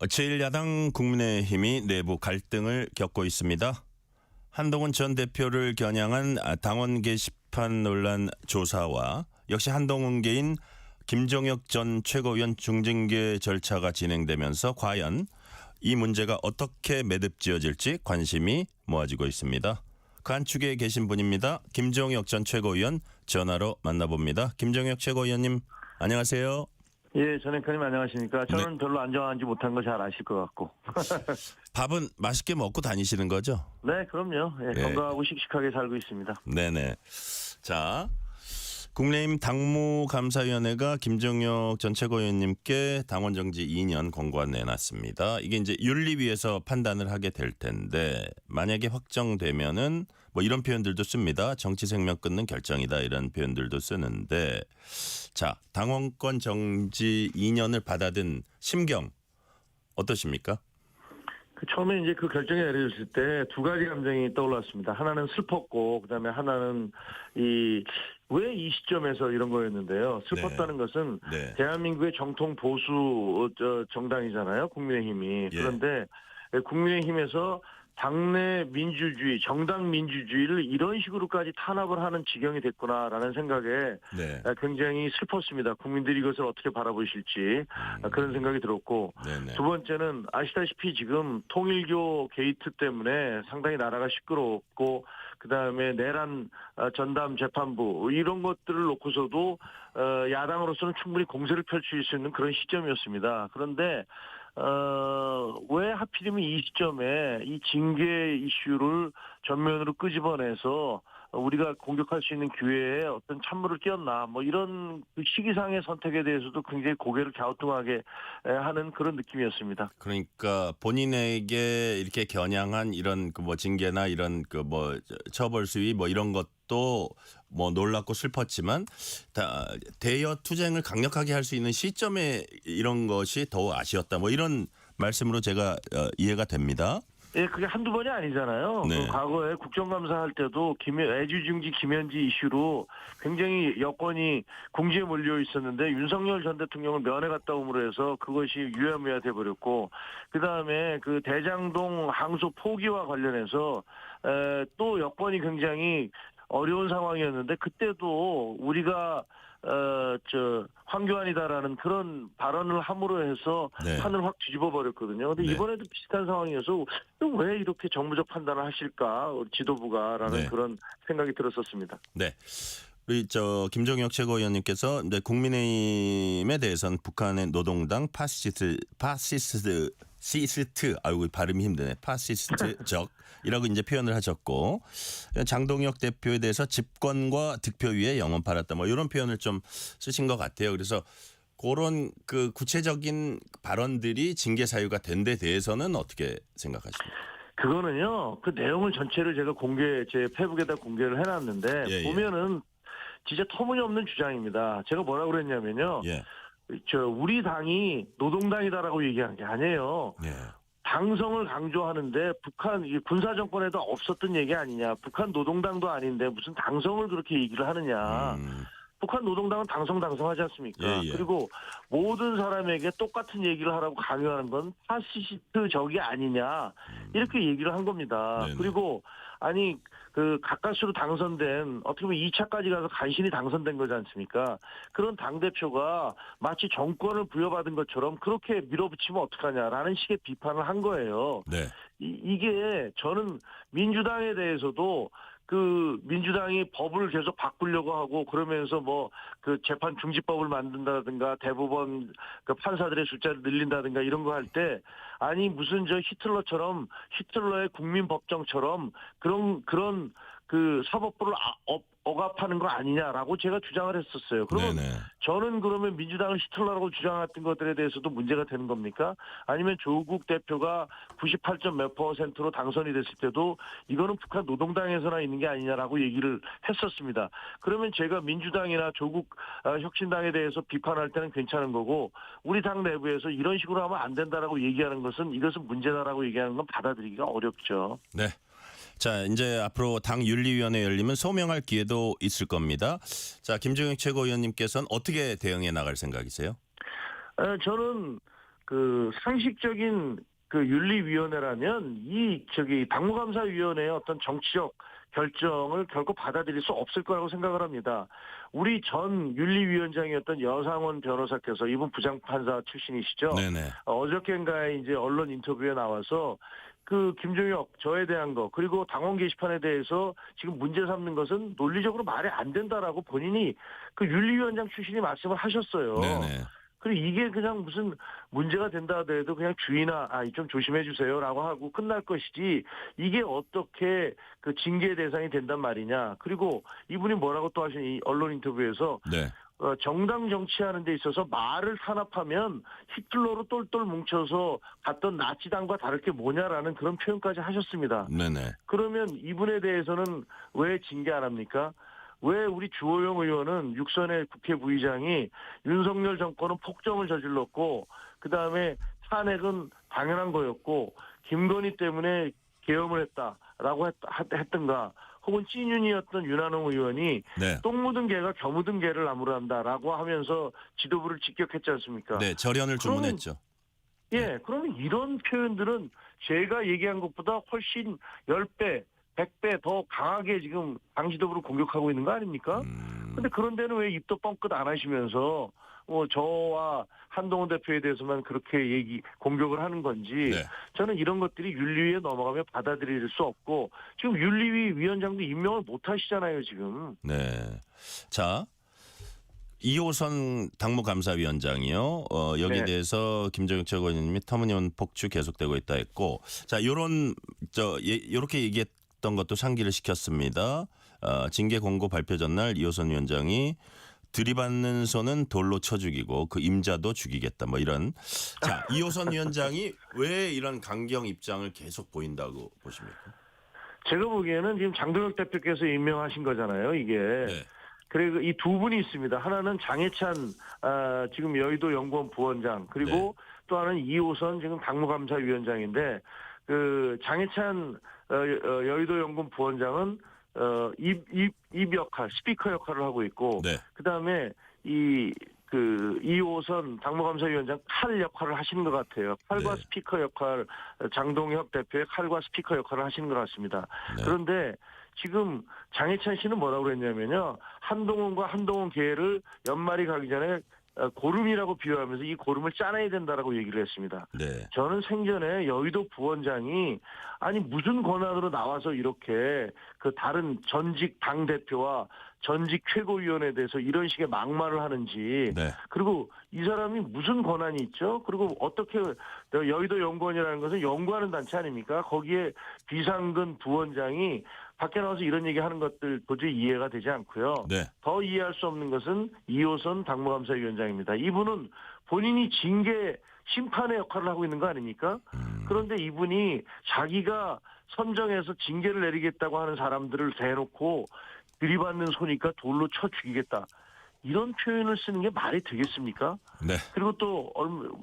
제1야당 국민의힘이 내부 갈등을 겪고 있습니다. 한동훈 전 대표를 겨냥한 당원 게시판 논란 조사와 역시 한동훈계인 김종혁 전 최고위원 중징계 절차가 진행되면서 과연 이 문제가 어떻게 매듭지어질지 관심이 모아지고 있습니다. 그 한 축에 계신 분입니다. 김종혁 전 최고위원 전화로 만나봅니다. 김종혁 최고위원님 안녕하세요. 예, 전 앵커님 안녕하십니까. 저는 네. 별로 안정하지 못한 거 잘 아실 것 같고. 밥은 맛있게 먹고 다니시는 거죠? 네, 그럼요. 예, 네. 건강하고 씩씩하게 살고 있습니다. 네네. 자, 국민의힘 당무감사위원회가 김종혁 전 최고위원님께 당원 정지 2년 공고안 내놨습니다. 이게 이제 윤리위에서 판단을 하게 될 텐데 만약에 확정되면은 뭐 이런 표현들도 씁니다. 정치 생명 끊는 결정이다 이런 표현들도 쓰는데 자, 당원권 정지 2년을 받아든 심경 어떠십니까? 처음에 이제 그 결정이 내려졌을 때 두 가지 감정이 떠올랐습니다. 하나는 슬펐고, 그다음에 하나는 왜 이 시점에서 이런 거였는데요. 슬펐다는 것은 네. 대한민국의 정통 보수 정당이잖아요. 국민의힘이. 예. 그런데 국민의힘에서 당내 민주주의, 정당 민주주의를 이런 식으로까지 탄압을 하는 지경이 됐구나라는 생각에 네. 굉장히 슬펐습니다. 국민들이 이것을 어떻게 바라보실지 그런 생각이 들었고, 네네. 두 번째는 아시다시피 지금 통일교 게이트 때문에 상당히 나라가 시끄럽고, 그다음에 내란 전담 재판부 이런 것들을 놓고서도 야당으로서는 충분히 공세를 펼칠 수 있는 그런 시점이었습니다. 그런데 왜 하필이면 이 시점에 이 징계 이슈를 전면으로 끄집어내서 우리가 공격할 수 있는 기회에 어떤 찬물을 끼얹나 뭐 이런 그 시기상의 선택에 대해서도 굉장히 고개를 갸우뚱하게 하는 그런 느낌이었습니다. 그러니까 본인에게 이렇게 겨냥한 이런 그 뭐 징계나 이런 그 뭐 처벌 수위 뭐 이런 것도 뭐 놀랍고 슬펐지만 다 대여 투쟁을 강력하게 할 수 있는 시점에 이런 것이 더 아쉬웠다. 뭐 이런 말씀으로 제가 이해가 됩니다. 예, 그게 한두 번이 아니잖아요. 네. 그 과거에 국정감사 할 때도 애주중지 김현지 이슈로 굉장히 여권이 궁지에 몰려 있었는데 윤석열 전 대통령을 면회 갔다 옴으로 해서 그것이 유야무야 돼버렸고, 그 다음에 그 대장동 항소 포기와 관련해서 또 여권이 굉장히 어려운 상황이었는데 그때도 우리가 황교안이다라는 그런 발언을 함으로 해서 네. 판을 확 뒤집어 버렸거든요. 근데 네. 이번에도 비슷한 상황이어서 왜 이렇게 정무적 판단을 하실까 지도부가라는 네. 그런 생각이 들었었습니다. 네. 우리 김종혁 최고위원님께서 이제 국민의힘에 대해서는 북한의 노동당 파시스트 아이고 발음이 힘드네. 파시스트적이라고 이제 표현을 하셨고, 장동혁 대표에 대해서 집권과 득표위에 영원 팔았다 뭐 이런 표현을 좀 쓰신 것 같아요. 그래서 그런 그 구체적인 발언들이 징계 사유가 된 데 대해서는 어떻게 생각하십니까? 그거는요, 그 내용을 전체를 제가 제 페이북에다 공개를 해놨는데 예. 보면은 진짜 터무니없는 주장입니다. 제가 뭐라고 그랬냐면요. 예. 우리 당이 노동당이다라고 얘기한 게 아니에요. 예. 당성을 강조하는데 북한 군사 정권에도 없었던 얘기 아니냐. 북한 노동당도 아닌데 무슨 당성을 그렇게 얘기를 하느냐. 북한 노동당은 당성하지 않습니까? 예. 그리고 모든 사람에게 똑같은 얘기를 하라고 강요하는 건 파시스트적이 아니냐. 이렇게 얘기를 한 겁니다. 네네. 그리고 아니 그 가까스로 당선된 어떻게 보면 2차까지 가서 간신히 당선된 거지 않습니까? 그런 당대표가 마치 정권을 부여받은 것처럼 그렇게 밀어붙이면 어떡하냐라는 식의 비판을 한 거예요. 네. 이게 저는 민주당에 대해서도 그 민주당이 법을 계속 바꾸려고 하고 그러면서 뭐 그 재판 중지법을 만든다든가 대법원 그 판사들의 숫자를 늘린다든가 이런 거 할 때 아니 무슨 히틀러처럼 히틀러의 국민법정처럼 그런 그 사법부를 억압하는 거 아니냐라고 제가 주장을 했었어요. 그러면 네네. 저는 그러면 민주당을 히틀러라고 주장했던 것들에 대해서도 문제가 되는 겁니까? 아니면 조국 대표가 98점 몇 %로 당선이 됐을 때도 이거는 북한 노동당에서나 있는 게 아니냐라고 얘기를 했었습니다. 그러면 제가 민주당이나 조국 혁신당에 대해서 비판할 때는 괜찮은 거고 우리 당 내부에서 이런 식으로 하면 안 된다라고 얘기하는 것은 이것은 문제다라고 얘기하는 건 받아들이기가 어렵죠. 네. 자, 이제 앞으로 당 윤리위원회 열리면 소명할 기회도 있을 겁니다. 자, 김종혁 최고위원님께서는 어떻게 대응해 나갈 생각이세요? 저는 그 상식적인 그 윤리위원회라면 당무감사위원회의 어떤 정치적 결정을 결코 받아들일 수 없을 거라고 생각을 합니다. 우리 전 윤리위원장이었던 여상원 변호사께서, 이분 부장판사 출신이시죠. 네네. 어저께인가에 이제 언론 인터뷰에 나와서 그 김종혁 저에 대한 거, 그리고 당원 게시판에 대해서 지금 문제 삼는 것은 논리적으로 말이 안 된다라고 본인이 그 윤리위원장 출신이 말씀을 하셨어요. 네네. 그리고 이게 그냥 무슨 문제가 된다 하더라도 그냥 주의나 좀 조심해 주세요라고 하고 끝날 것이지, 이게 어떻게 그 징계 대상이 된단 말이냐. 그리고 이분이 뭐라고 또 하신 이 언론 인터뷰에서 네. 정당 정치하는 데 있어서 말을 탄압하면 히틀러로 똘똘 뭉쳐서 갔던 나치당과 다를 게 뭐냐라는 그런 표현까지 하셨습니다. 네네. 그러면 이분에 대해서는 왜 징계 안 합니까? 왜 우리 주호영 의원은 육선의 국회 부의장이 윤석열 정권은 폭정을 저질렀고, 그다음에 탄핵은 당연한 거였고 김건희 때문에 계엄을 했다라고 했던가, 혹은 찐윤이었던 윤한홍 의원이 네. 똥 묻은 개가 겨 묻은 개를 나무란다라고 하면서 지도부를 직격했지 않습니까? 네. 절연을 주문했죠. 예, 그러면 이런 표현들은 제가 얘기한 것보다 훨씬 10배, 100배 더 강하게 지금 당 지도부를 공격하고 있는 거 아닙니까? 근데 그런 데는 왜 입도 뻥끗 안 하시면서 저와 한동훈 대표에 대해서만 그렇게 공격을 하는 건지, 네. 저는 이런 것들이 윤리위에 넘어가면 받아들일 수 없고, 지금 윤리위 위원장도 임명을 못 하시잖아요, 지금. 네. 자, 이호선 당무감사위원장이요. 여기에 네. 대해서 김정일 최고위원님이 터무니없는 폭주 계속되고 있다 했고, 자, 요렇게 얘기했던 것도 상기를 시켰습니다. 징계 공고 발표 전날 이호선 위원장이 들이받는 손은 돌로 쳐 죽이고 그 임자도 죽이겠다, 뭐 이런. 자, 이호선 위원장이 왜 이런 강경 입장을 계속 보인다고 보십니까? 제가 보기에는 지금 장동혁 대표께서 임명하신 거잖아요, 이게. 네. 그리고 이 두 분이 있습니다. 하나는 장해찬 지금 여의도 연구원 부원장, 그리고 네. 또 하나는 이호선 지금 당무감사위원장인데, 그 장해찬 여의도 연구원 부원장은 입 역할, 스피커 역할을 하고 있고, 네. 그다음에 이호선 당무감사위원장 칼 역할을 하시는 것 같아요. 칼과 네. 스피커 역할, 장동혁 대표의 칼과 스피커 역할을 하시는 것 같습니다. 네. 그런데 지금 장해찬 씨는 뭐라고 그랬냐면요, 한동훈과 한동훈 계를 연말이 가기 전에 고름이라고 비유하면서 이 고름을 짜내야 된다라고 얘기를 했습니다. 네. 저는 생전에 여의도 부원장이 무슨 권한으로 나와서 이렇게 그 다른 전직 당대표와 전직 최고위원에 대해서 이런 식의 막말을 하는지, 네. 그리고 이 사람이 무슨 권한이 있죠? 그리고 어떻게, 여의도 연구원이라는 것은 연구하는 단체 아닙니까? 거기에 비상근 부원장이 밖에 나와서 이런 얘기하는 것들 도저히 이해가 되지 않고요. 네. 더 이해할 수 없는 것은 이호선 당무감사위원장입니다. 이분은 본인이 징계 심판의 역할을 하고 있는 거 아닙니까? 그런데 이분이 자기가 선정해서 징계를 내리겠다고 하는 사람들을 대놓고 들이받는 소니까 돌로 쳐 죽이겠다, 이런 표현을 쓰는 게 말이 되겠습니까? 네. 그리고 또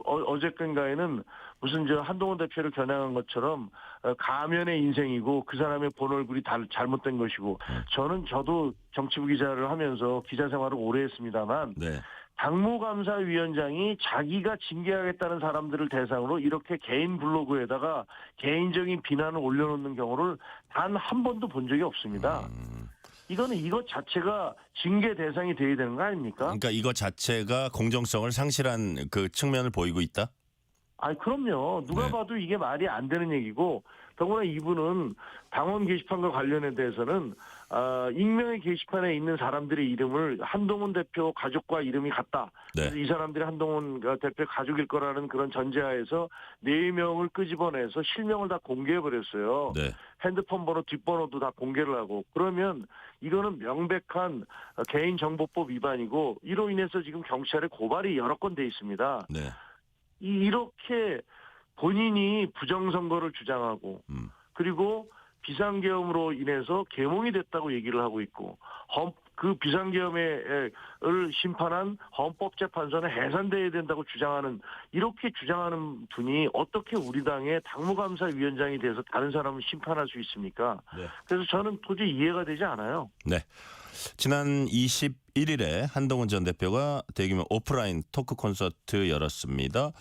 어저께인가에는 무슨 한동훈 대표를 겨냥한 것처럼 가면의 인생이고 그 사람의 본 얼굴이 잘못된 것이고, 저도 정치부 기자를 하면서 기자 생활을 오래 했습니다만, 네. 당무감사위원장이 자기가 징계하겠다는 사람들을 대상으로 이렇게 개인 블로그에다가 개인적인 비난을 올려놓는 경우를 단 한 번도 본 적이 없습니다. 이거는 이것 자체가 징계 대상이 돼야 되는 거 아닙니까? 그러니까 이거 자체가 공정성을 상실한 그 측면을 보이고 있다? 그럼요. 누가 네. 봐도 이게 말이 안 되는 얘기고, 더구나 이분은 당원 게시판과 관련에 대해서는 익명의 게시판에 있는 사람들의 이름을 한동훈 대표 가족과 이름이 같다. 네. 그래서 이 사람들이 한동훈 대표 가족일 거라는 그런 전제하에서 4명을 끄집어내서 실명을 다 공개해버렸어요. 네. 핸드폰 번호, 뒷번호도 다 공개를 하고. 그러면 이거는 명백한 개인정보법 위반이고, 이로 인해서 지금 경찰에 고발이 여러 건 돼 있습니다. 네. 이렇게 본인이 부정선거를 주장하고, 그리고 비상계엄으로 인해서 계몽이 됐다고 얘기를 하고 있고, 그 비상계엄을 심판한 헌법재판소는 해산돼야 된다고 주장하는, 이렇게 주장하는 분이 어떻게 우리 당의 당무감사위원장이 돼서 다른 사람을 심판할 수 있습니까? 네. 그래서 저는 도저히 이해가 되지 않아요. 네. 지난 21일에 한동훈 전 대표가 대규모 오프라인 토크 콘서트 열었습니다.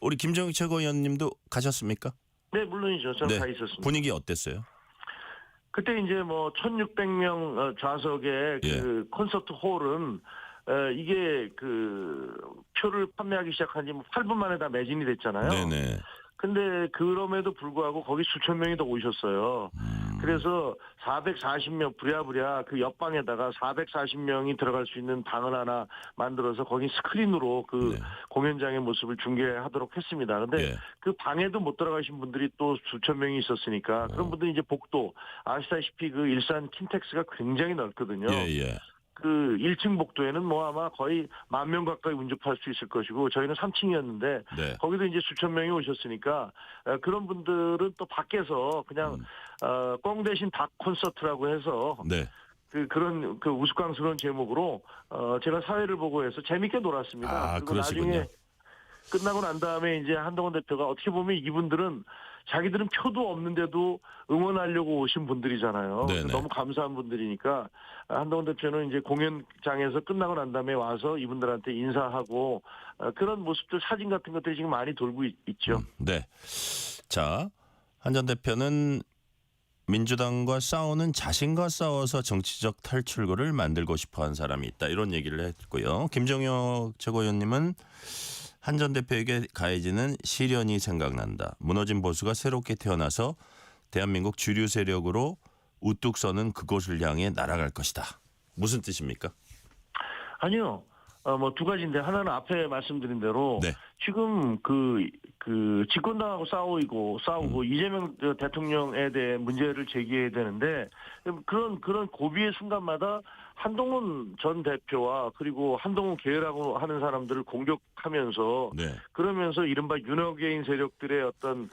우리 김정익 최고위원님도 가셨습니까? 네, 물론이죠. 저는 네. 가 있었습니다. 분위기 어땠어요? 그때 이제 뭐 1,600명 좌석의 예. 그 콘서트 홀은 이게 그 표를 판매하기 시작한 지 8분 만에 다 매진이 됐잖아요. 네네. 근데 그럼에도 불구하고 거기 수천 명이 더 오셨어요. 그래서 440명 부랴부랴 그 옆방에다가 440명이 들어갈 수 있는 방을 하나 만들어서 거기 스크린으로 그 네. 공연장의 모습을 중계하도록 했습니다. 근데 예. 그 방에도 못 들어가신 분들이 또 수천 명이 있었으니까 그런 분들이 이제 복도 아시다시피 그 일산 킨텍스가 굉장히 넓거든요. 예. 그 1층 복도에는 뭐 아마 거의 10,000명 가까이 운집할 수 있을 것이고 저희는 3층이었는데 네. 거기도 이제 수천 명이 오셨으니까 그런 분들은 또 밖에서 그냥 꽁 대신 닭 콘서트라고 해서 네. 그런 그 우스꽝스러운 제목으로 제가 사회를 보고 해서 재밌게 놀았습니다. 아, 그리고 그러시군요. 나중에 끝나고 난 다음에 이제 한동훈 대표가 어떻게 보면 이분들은 자기들은 표도 없는데도 응원하려고 오신 분들이잖아요. 네네. 너무 감사한 분들이니까 한동훈 대표는 이제 공연장에서 끝나고 난 다음에 와서 이분들한테 인사하고 그런 모습들 사진 같은 것들이 지금 많이 돌고 있죠. 네. 자, 한 전 대표는 민주당과 싸우는 자신과 싸워서 정치적 탈출구를 만들고 싶어한 사람이 있다. 이런 얘기를 했고요. 김정혁 최고위원님은 한 전 대표에게 가해지는 시련이 생각난다. 무너진 보수가 새롭게 태어나서 대한민국 주류 세력으로 우뚝 서는 그곳을 향해 날아갈 것이다. 무슨 뜻입니까? 아니요. 뭐 두 가지인데 하나는 앞에 말씀드린 대로 네. 지금 그 집권당하고 싸우고 이재명 대통령에 대해 문제를 제기해야 되는데 그런 고비의 순간마다 한동훈 전 대표와 그리고 한동훈 계열하고 하는 사람들을 공격하면서 네. 그러면서 이른바 윤호개인 세력들의 어떤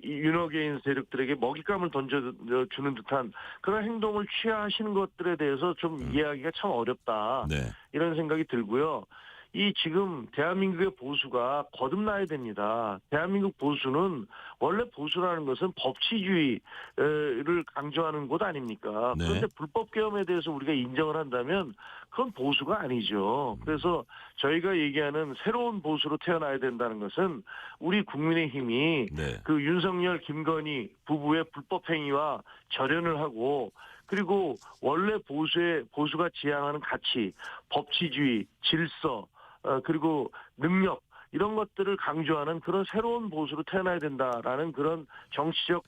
윤호개인 세력들에게 먹잇감을 던져주는 듯한 그런 행동을 취하시는 것들에 대해서 좀 이해하기가 참 어렵다. 네. 이런 생각이 들고요. 이 지금 대한민국의 보수가 거듭나야 됩니다. 대한민국 보수는 원래 보수라는 것은 법치주의를 강조하는 곳 아닙니까? 네. 그런데 불법 계엄에 대해서 우리가 인정을 한다면 그건 보수가 아니죠. 그래서 저희가 얘기하는 새로운 보수로 태어나야 된다는 것은 우리 국민의힘이 네. 그 윤석열, 김건희 부부의 불법 행위와 절연을 하고 그리고 원래 보수가 지향하는 가치, 법치주의, 질서, 그리고 능력 이런 것들을 강조하는 그런 새로운 보수로 태어나야 된다라는 그런 정치적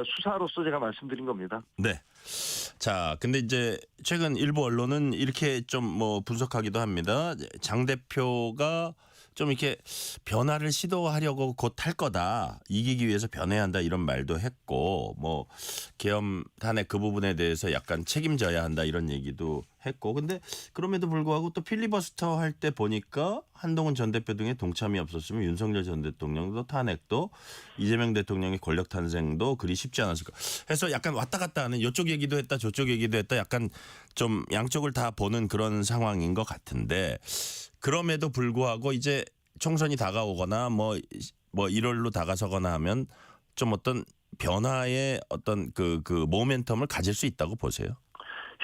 수사로서 제가 말씀드린 겁니다. 네. 자, 근데 이제 최근 일부 언론은 이렇게 좀 뭐 분석하기도 합니다. 장 대표가 좀 이렇게 변화를 시도하려고 곧 할 거다. 이기기 위해서 변해야 한다 이런 말도 했고 뭐 계엄 탄핵 그 부분에 대해서 약간 책임져야 한다 이런 얘기도 했고 근데 그럼에도 불구하고 또 필리버스터 할 때 보니까 한동훈 전 대표 등의 동참이 없었으면 윤석열 전 대통령도 탄핵도 이재명 대통령의 권력 탄생도 그리 쉽지 않았을 까 해서 약간 왔다 갔다 하는 이쪽 얘기도 했다 저쪽 얘기도 했다 약간 좀 양쪽을 다 보는 그런 상황인 것 같은데 그럼에도 불구하고 이제 총선이 다가오거나 뭐 1월로 다가서거나 하면 좀 어떤 변화의 어떤 그 모멘텀을 가질 수 있다고 보세요.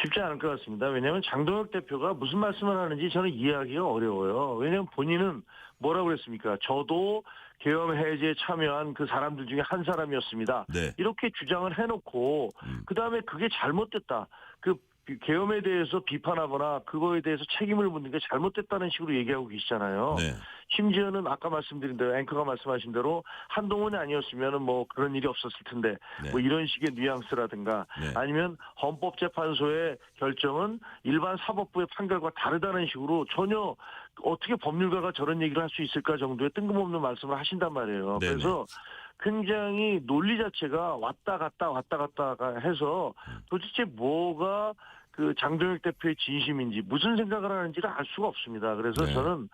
쉽지 않을 것 같습니다. 왜냐하면 장동혁 대표가 무슨 말씀을 하는지 저는 이해하기가 어려워요. 왜냐하면 본인은 뭐라고 그랬습니까? 저도 계엄 해제에 참여한 그 사람들 중에 한 사람이었습니다. 네. 이렇게 주장을 해놓고 그다음에 그게 잘못됐다. 그 계엄에 대해서 비판하거나 그거에 대해서 책임을 묻는 게 잘못됐다는 식으로 얘기하고 계시잖아요. 네. 심지어는 아까 말씀드린 대로 앵커가 말씀하신 대로 한동훈이 아니었으면 뭐 그런 일이 없었을 텐데 네. 뭐 이런 식의 뉘앙스라든가 네. 아니면 헌법재판소의 결정은 일반 사법부의 판결과 다르다는 식으로 전혀 어떻게 법률가가 저런 얘기를 할 수 있을까 정도의 뜬금없는 말씀을 하신단 말이에요. 네네. 그래서 굉장히 논리 자체가 왔다 갔다 해서 도대체 뭐가 그 장동혁 대표의 진심인지 무슨 생각을 하는지를 알 수가 없습니다. 그래서 네. 저는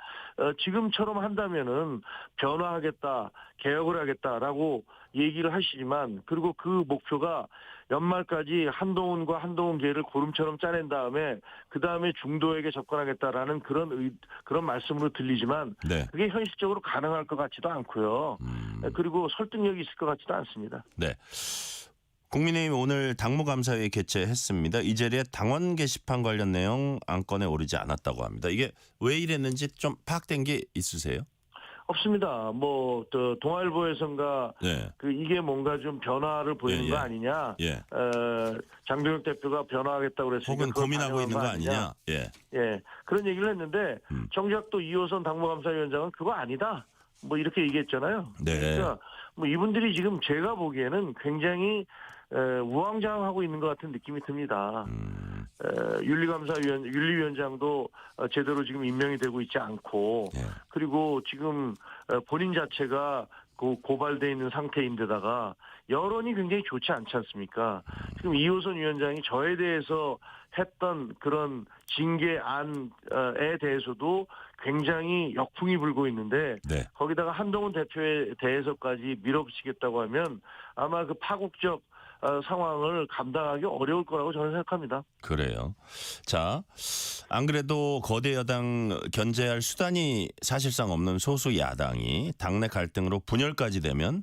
지금처럼 한다면은 변화하겠다, 개혁을 하겠다라고 얘기를 하시지만 그리고 그 목표가 연말까지 한동훈과 한동훈계를 고름처럼 짜낸 다음에 그 다음에 중도에게 접근하겠다라는 그런 말씀으로 들리지만 네. 그게 현실적으로 가능할 것 같지도 않고요. 그리고 설득력이 있을 것 같지도 않습니다. 네. 국민의힘 오늘 당무감사회 개최했습니다. 이 자리에 당원 게시판 관련 내용 안건에 오르지 않았다고 합니다. 이게 왜 이랬는지 좀 파악된 게 있으세요? 없습니다. 뭐 또 동아일보에선가 네. 이게 뭔가 좀 변화를 보이는 예, 예. 거 아니냐. 예. 장동혁 대표가 변화하겠다고 그랬으니까 혹은 그걸 고민하고 반영한 있는 거 아니냐. 예. 예, 그런 얘기를 했는데 정작 또 이호선 당무감사위원장은 그거 아니다. 뭐 이렇게 얘기했잖아요. 네. 그러니까 뭐 이분들이 지금 제가 보기에는 굉장히 우왕좌왕하고 있는 것 같은 느낌이 듭니다. 윤리위원장도 제대로 지금 임명이 되고 있지 않고 예. 그리고 지금 본인 자체가 고발돼 있는 상태인데다가 여론이 굉장히 좋지 않지 않습니까? 지금 이호선 위원장이 저에 대해서 했던 그런 징계안에 대해서도 굉장히 역풍이 불고 있는데 네. 거기다가 한동훈 대표에 대해서까지 밀어붙이겠다고 하면 아마 그 파국적 상황을 감당하기 어려울 거라고 저는 생각합니다. 그래요. 자, 안 그래도 거대 여당 견제할 수단이 사실상 없는 소수 야당이 당내 갈등으로 분열까지 되면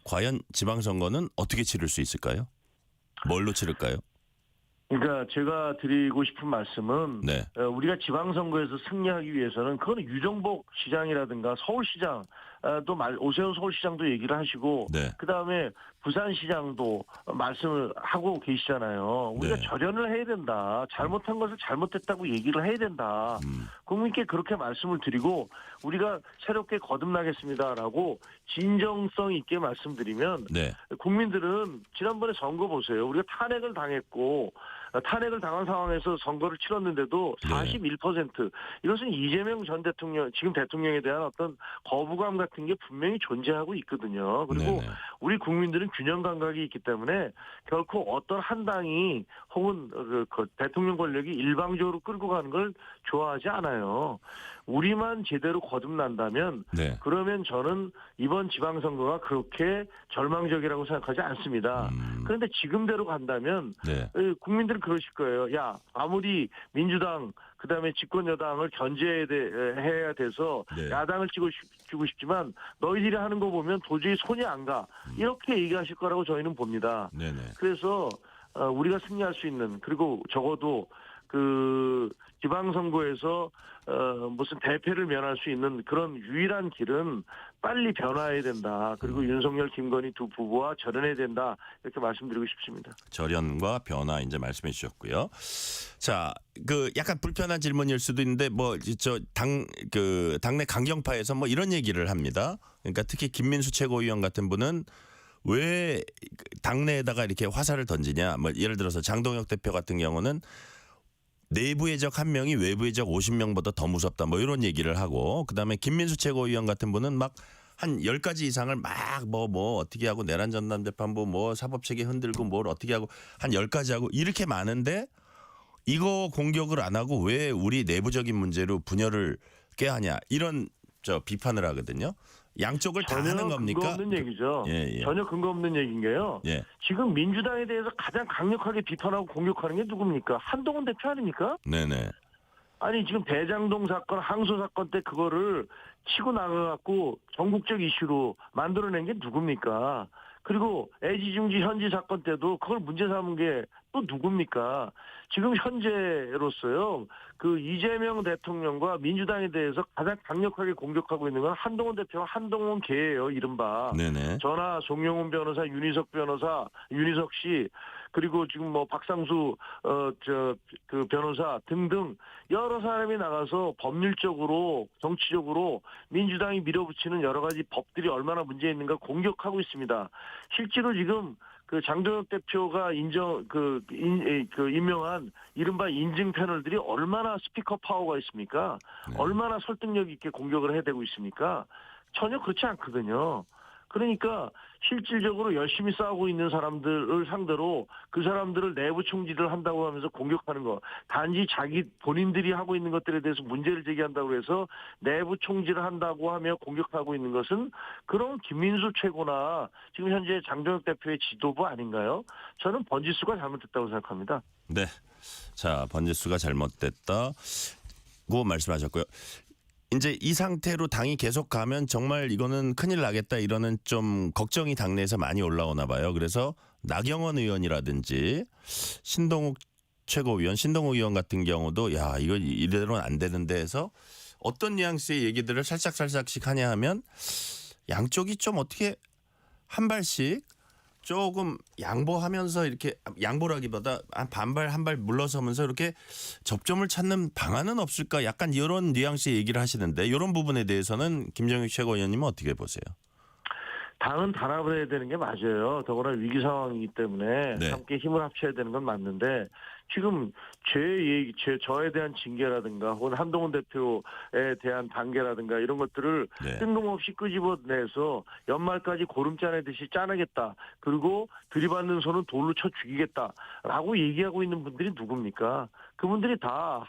과연 지방선거는 어떻게 치를 수 있을까요? 뭘로 치를까요? 그러니까 제가 드리고 싶은 말씀은 네. 우리가 지방선거에서 승리하기 위해서는 그건 유정복 시장이라든가 서울시장 오세훈 서울시장도 얘기를 하시고 네. 그다음에 부산시장도 말씀을 하고 계시잖아요. 우리가 네. 절연을 해야 된다. 잘못한 것을 잘못했다고 얘기를 해야 된다. 국민께 그렇게 말씀을 드리고 우리가 새롭게 거듭나겠습니다라고 진정성 있게 말씀드리면 네. 국민들은 지난번에 선거 보세요. 우리가 탄핵을 당했고 탄핵을 당한 상황에서 선거를 치렀는데도 41% 이것은 이재명 전 대통령 지금 대통령에 대한 어떤 거부감 같은 게 분명히 존재하고 있거든요. 그리고 네네. 우리 국민들은 균형 감각이 있기 때문에 결코 어떤 한 당이 혹은 그 대통령 권력이 일방적으로 끌고 가는 걸 좋아하지 않아요. 우리만 제대로 거듭난다면 네. 그러면 저는 이번 지방선거가 그렇게 절망적이라고 생각하지 않습니다. 그런데 지금대로 간다면 네. 국민들은 그러실 거예요. 야, 아무리 민주당 그다음에 집권 여당을 견제해야 돼서 네. 야당을 찍고 싶지만 너희들이 하는 거 보면 도저히 손이 안 가. 이렇게 얘기하실 거라고 저희는 봅니다. 네네. 그래서 우리가 승리할 수 있는 그리고 적어도 그 지방선거에서 무슨 대패를 면할 수 있는 그런 유일한 길은 빨리 변화해야 된다. 그리고 윤석열, 김건희 두 부부와 절연해야 된다. 이렇게 말씀드리고 싶습니다. 절연과 변화 이제 말씀해 주셨고요. 자, 그 약간 불편한 질문일 수도 있는데 뭐 저 당내 강경파에서 뭐 이런 얘기를 합니다. 그러니까 특히 김민수 최고위원 같은 분은 왜 당내에다가 이렇게 화살을 던지냐. 뭐 예를 들어서 장동혁 대표 같은 경우는 내부의 적 1명이 외부의 적 50명보다 더 무섭다. 뭐 이런 얘기를 하고 그다음에 김민수 최고위원 같은 분은 막 한 10가지 이상을 막 뭐 어떻게 하고 내란 전담 재판부 뭐 사법체계 흔들고 뭘 어떻게 하고 한 10가지 하고 이렇게 많은데 이거 공격을 안 하고 왜 우리 내부적인 문제로 분열을 깨하냐. 이런 비판을 하거든요. 양쪽을 다 하는 겁니까? 근거 없는 얘기죠. 예. 전혀 근거 없는 얘기인 게요. 예. 지금 민주당에 대해서 가장 강력하게 비판하고 공격하는 게 누굽니까? 한동훈 대표 아닙니까? 네네. 아니 지금 대장동 사건, 항소 사건 때 그거를 치고 나가갖고 전국적 이슈로 만들어낸 게 누굽니까? 그리고 애지중지 현지 사건 때도 그걸 문제 삼은 게 또 누굽니까? 지금 현재로서요. 그 이재명 대통령과 민주당에 대해서 가장 강력하게 공격하고 있는 건 한동훈 대표와 한동훈 계예요. 이른바. 네네. 저나 송영훈 변호사, 윤희석 씨 그리고 지금 뭐 박상수 그 변호사 등등 여러 사람이 나가서 법률적으로 정치적으로 민주당이 밀어붙이는 여러 가지 법들이 얼마나 문제 있는가 공격하고 있습니다. 실제로 지금 그 장동혁 대표가 임명한 이른바 인증 패널들이 얼마나 스피커 파워가 있습니까? 얼마나 설득력 있게 공격을 해대고 있습니까? 전혀 그렇지 않거든요. 그러니까 실질적으로 열심히 싸우고 있는 사람들을 상대로 그 사람들을 내부 총질을 한다고 하면서 공격하는 거. 단지 본인들이 하고 있는 것들에 대해서 문제를 제기한다고 해서 내부 총질을 한다고 하며 공격하고 있는 것은 그런 김민수 최고나 지금 현재 장동혁 대표의 지도부 아닌가요? 저는 번지수가 잘못됐다고 생각합니다. 네. 자, 번지수가 잘못됐다고 말씀하셨고요. 이제 이 상태로 당이 계속 가면 정말 이거는 큰일 나겠다 이러는 좀 걱정이 당내에서 많이 올라오나 봐요. 그래서 나경원 의원이라든지 신동욱 최고위원, 신동욱 의원 같은 경우도 야 이거 이대로는 안 되는데 해서 어떤 뉘앙스의 얘기들을 살짝씩 하냐 하면 양쪽이 좀 어떻게 한 발씩 조금 양보하면서 이렇게 양보라기보다 한 발 물러서면서 이렇게 접점을 찾는 방안은 없을까 약간 이런 뉘앙스의 얘기를 하시는데 이런 부분에 대해서는 김정일 최고위원님은 어떻게 보세요? 당은 단합을 해야 되는 게 맞아요. 더구나 위기 상황이기 때문에 네. 함께 힘을 합쳐야 되는 건 맞는데 지금 저에 대한 징계라든가 혹은 한동훈 대표에 대한 단계라든가 이런 것들을 네. 뜬금없이 끄집어내서 연말까지 고름짜내듯이 짜내겠다. 그리고 들이받는 손은 돌로 쳐 죽이겠다라고 얘기하고 있는 분들이 누굽니까? 그분들이 다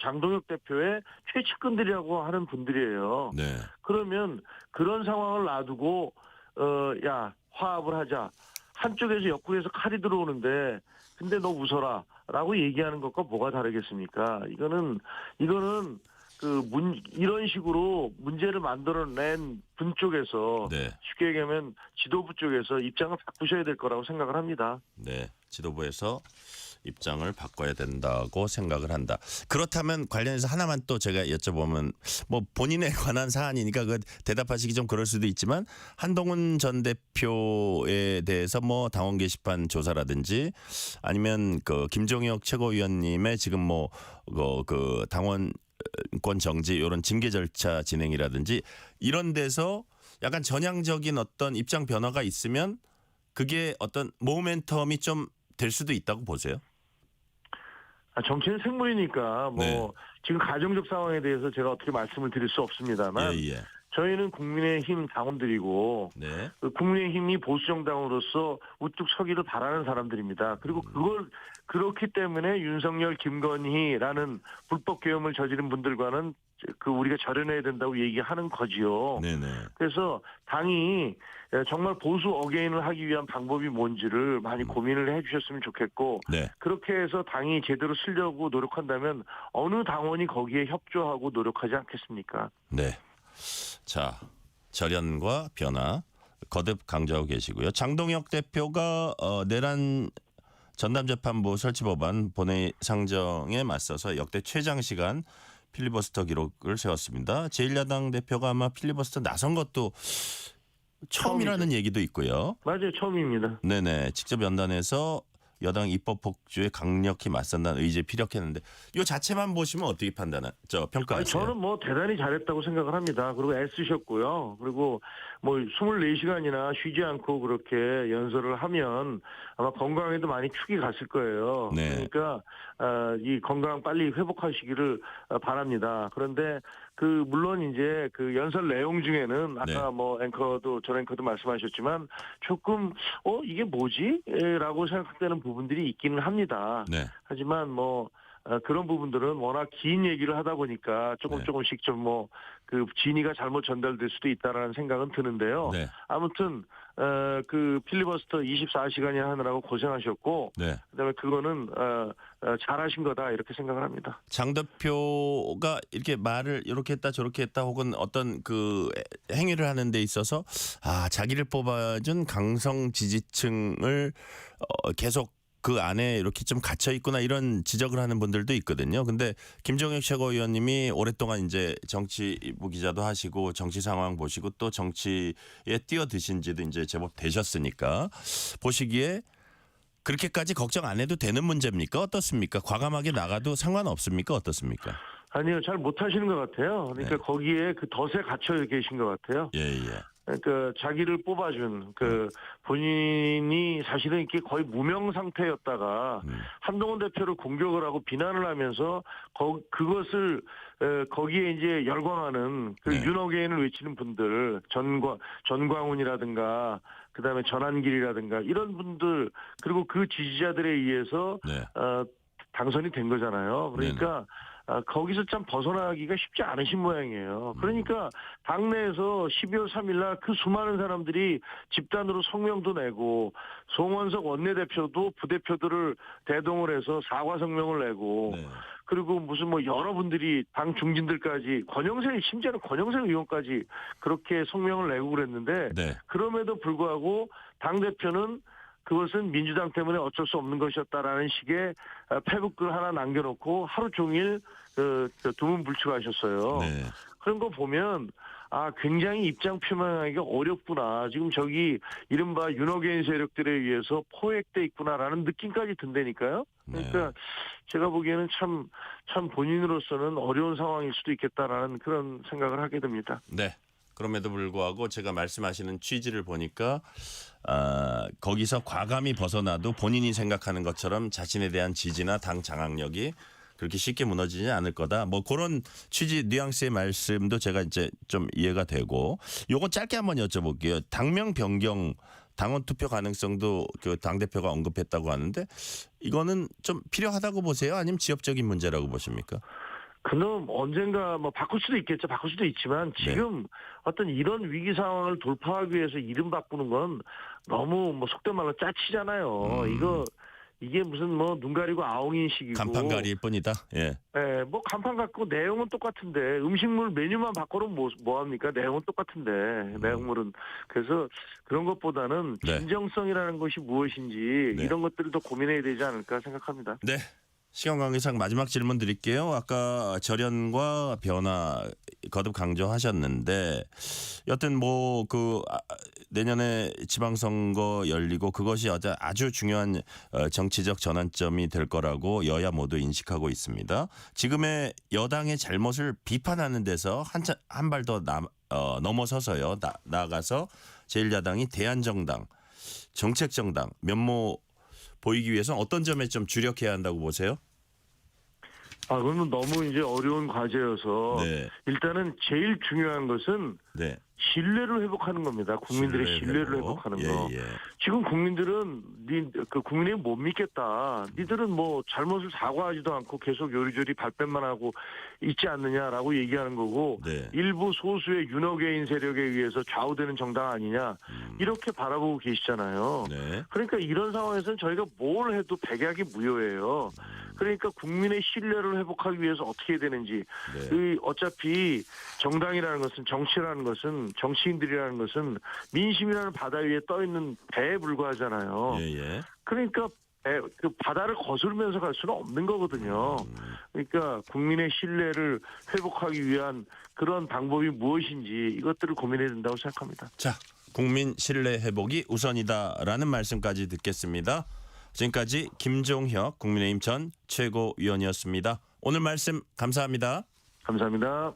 장동혁 대표의 최측근들이라고 하는 분들이에요. 네. 그러면 그런 상황을 놔두고 야 화합을 하자. 한쪽에서 옆구리에서 칼이 들어오는데 근데 너 웃어라라고 얘기하는 것과 뭐가 다르겠습니까? 이거는 이런 식으로 문제를 만들어낸 분 쪽에서 네. 쉽게 얘기하면 지도부 쪽에서 입장을 바꾸셔야 될 거라고 생각을 합니다. 네. 지도부에서 입장을 바꿔야 된다고 생각을 한다. 그렇다면 관련해서 하나만 또 제가 여쭤보면 뭐 본인에 관한 사안이니까 그 대답하시기 좀 그럴 수도 있지만 한동훈 전 대표에 대해서 뭐 당원 게시판 조사라든지 아니면 그 김종혁 최고위원님의 지금 뭐 그 당원권 정지 이런 징계 절차 진행이라든지 이런 데서 약간 전향적인 어떤 입장 변화가 있으면 그게 어떤 모멘텀이 좀 될 수도 있다고 보세요? 정치는 생물이니까 네. 지금 가정적 상황에 대해서 제가 어떻게 말씀을 드릴 수 없습니다만 예. 저희는 국민의힘 당원들이고 네. 국민의힘이 보수정당으로서 우뚝 서기를 바라는 사람들입니다. 그리고 그걸 그렇기 때문에 윤석열, 김건희라는 불법 계엄을 저지른 분들과는 우리가 절연해야 된다고 얘기하는 거지요. 네네. 그래서 당이 정말 보수 어게인을 하기 위한 방법이 뭔지를 많이 고민을 해주셨으면 좋겠고 네. 그렇게 해서 당이 제대로 쓰려고 노력한다면 어느 당원이 거기에 협조하고 노력하지 않겠습니까? 네. 자, 절연과 변화 거듭 강조하고 계시고요. 장동혁 대표가 내란 전담재판부 설치법안 본회의 상정에 맞서서 역대 최장 시간 필리버스터 기록을 세웠습니다. 제1야당 대표가 아마 필리버스터 나선 것도 처음이라는 얘기도 있고요. 맞아요. 처음입니다. 네네. 직접 연단해서 여당 입법 폭주에 강력히 맞선다는 의지에 피력했는데 이 자체만 보시면 어떻게 평가하세요? 저는 대단히 잘했다고 생각을 합니다. 그리고 애쓰셨고요. 그리고 24시간이나 쉬지 않고 그렇게 연설을 하면 아마 건강에도 많이 축이 갔을 거예요. 네. 그러니까 이 건강 빨리 회복하시기를 바랍니다. 그런데 물론 이제 그 연설 내용 중에는 아까 전 앵커도 말씀하셨지만 조금 이게 뭐지? 라고 생각되는 부분들이 있기는 합니다. 네. 하지만 그런 부분들은 워낙 긴 얘기를 하다 보니까 조금씩 좀 진위가 잘못 전달될 수도 있다라는 생각은 드는데요. 네. 아무튼 필리버스터 24시간이나 하느라고 고생하셨고 네. 그다음에 그거는 잘하신 거다 이렇게 생각을 합니다. 장 대표가 이렇게 말을 이렇게 했다 저렇게 했다 혹은 어떤 그 행위를 하는 데 있어서 자기를 뽑아준 강성 지지층을 계속 그 안에 이렇게 좀 갇혀 있구나 이런 지적을 하는 분들도 있거든요. 근데 김종혁 최고위원님이 오랫동안 이제 정치부 기자도 하시고 정치 상황 보시고 또 정치에 뛰어드신 지도 이제 제법 되셨으니까 보시기에 그렇게까지 걱정 안 해도 되는 문제입니까? 어떻습니까? 과감하게 나가도 상관없습니까? 어떻습니까? 아니요. 잘 못하시는 것 같아요. 그러니까 거기에 그 덫에 갇혀 계신 것 같아요. 예. 그러니까 자기를 뽑아준 본인이 사실은 이렇게 거의 무명 상태였다가 한동훈 대표를 공격을 하고 비난을 하면서 그것을 거기에 이제 열광하는 윤어게인을 외치는 분들 전광훈이라든가 그다음에 전한길이라든가 이런 분들 그리고 그 지지자들에 의해서 당선이 된 거잖아요. 그러니까 거기서 참 벗어나기가 쉽지 않으신 모양이에요. 그러니까 당내에서 12월 3일 날 그 수많은 사람들이 집단으로 성명도 내고 송원석 원내대표도 부대표들을 대동을 해서 사과 성명을 내고 그리고 무슨 여러분들이 당 중진들까지 심지어는 권영세 의원까지 그렇게 성명을 내고 그랬는데 그럼에도 불구하고 당대표는 그것은 민주당 때문에 어쩔 수 없는 것이었다라는 식의 페북글 하나 남겨놓고 하루 종일 두문불출하셨어요. 네. 그런 거 보면 굉장히 입장 표명하기가 어렵구나. 지금 저기 이른바 윤호개인 세력들에 의해서 포획돼 있구나라는 느낌까지 든다니까요. 그러니까 제가 보기에는 참 본인으로서는 어려운 상황일 수도 있겠다라는 그런 생각을 하게 됩니다. 네. 그럼에도 불구하고 제가 말씀하시는 취지를 보니까 거기서 과감히 벗어나도 본인이 생각하는 것처럼 자신에 대한 지지나 당 장악력이 그렇게 쉽게 무너지지 않을 거다. 뭐 그런 취지 뉘앙스의 말씀도 제가 이제 좀 이해가 되고 요거 짧게 한번 여쭤볼게요. 당명 변경 당원 투표 가능성도 그 당대표가 언급했다고 하는데 이거는 좀 필요하다고 보세요? 아니면 지역적인 문제라고 보십니까? 그놈 언젠가 뭐 바꿀 수도 있겠죠. 바꿀 수도 있지만 지금 어떤 이런 위기 상황을 돌파하기 위해서 이름 바꾸는 건 너무 뭐 속된 말로 짜치잖아요. 이게 무슨 뭐 눈 가리고 아웅인식이고 간판가리일 뿐이다. 예. 예, 뭐 간판 갖고 내용은 똑같은데 음식물 메뉴만 바꿔놓으면 뭐 합니까? 내용은 똑같은데 내용물은 그래서 그런 것보다는 네. 진정성이라는 것이 무엇인지 네. 이런 것들을 더 고민해야 되지 않을까 생각합니다. 네. 시간 관계상 마지막 질문 드릴게요. 아까 절연과 변화 거듭 강조하셨는데 여튼 뭐 내년에 지방선거 열리고 그것이 아주 중요한 정치적 전환점이 될 거라고 여야 모두 인식하고 있습니다. 지금의 여당의 잘못을 비판하는 데서 한 발 더 넘어서서요. 나아가서 제1야당이 대한정당, 정책정당 면모 보이기 위해서 어떤 점에 좀 주력해야 한다고 보세요? 그러면 너무 이제 어려운 과제여서 네. 일단은 제일 중요한 것은 네. 신뢰를 회복하는 겁니다. 국민들의 신뢰를 회복하는 거. 예. 지금 국민들은 국민이 못 믿겠다. 니들은 뭐 잘못을 사과하지도 않고 계속 요리조리 발뺌만 하고 있지 않느냐라고 얘기하는 거고 네. 일부 소수의 윤호개인 세력에 의해서 좌우되는 정당 아니냐 이렇게 바라보고 계시잖아요. 네. 그러니까 이런 상황에서는 저희가 뭘 해도 백약이 무효예요. 그러니까 국민의 신뢰를 회복하기 위해서 어떻게 해야 되는지 어차피 정당이라는 것은 정치라는 것은 정치인들이라는 것은 민심이라는 바다 위에 떠 있는 배에 불과하잖아요. 예. 그러니까 그 바다를 거스르면서 갈 수는 없는 거거든요. 그러니까 국민의 신뢰를 회복하기 위한 그런 방법이 무엇인지 이것들을 고민해야 된다고 생각합니다. 자, 국민 신뢰 회복이 우선이다라는 말씀까지 듣겠습니다. 지금까지 김종혁 국민의힘 전 최고위원이었습니다. 오늘 말씀 감사합니다. 감사합니다.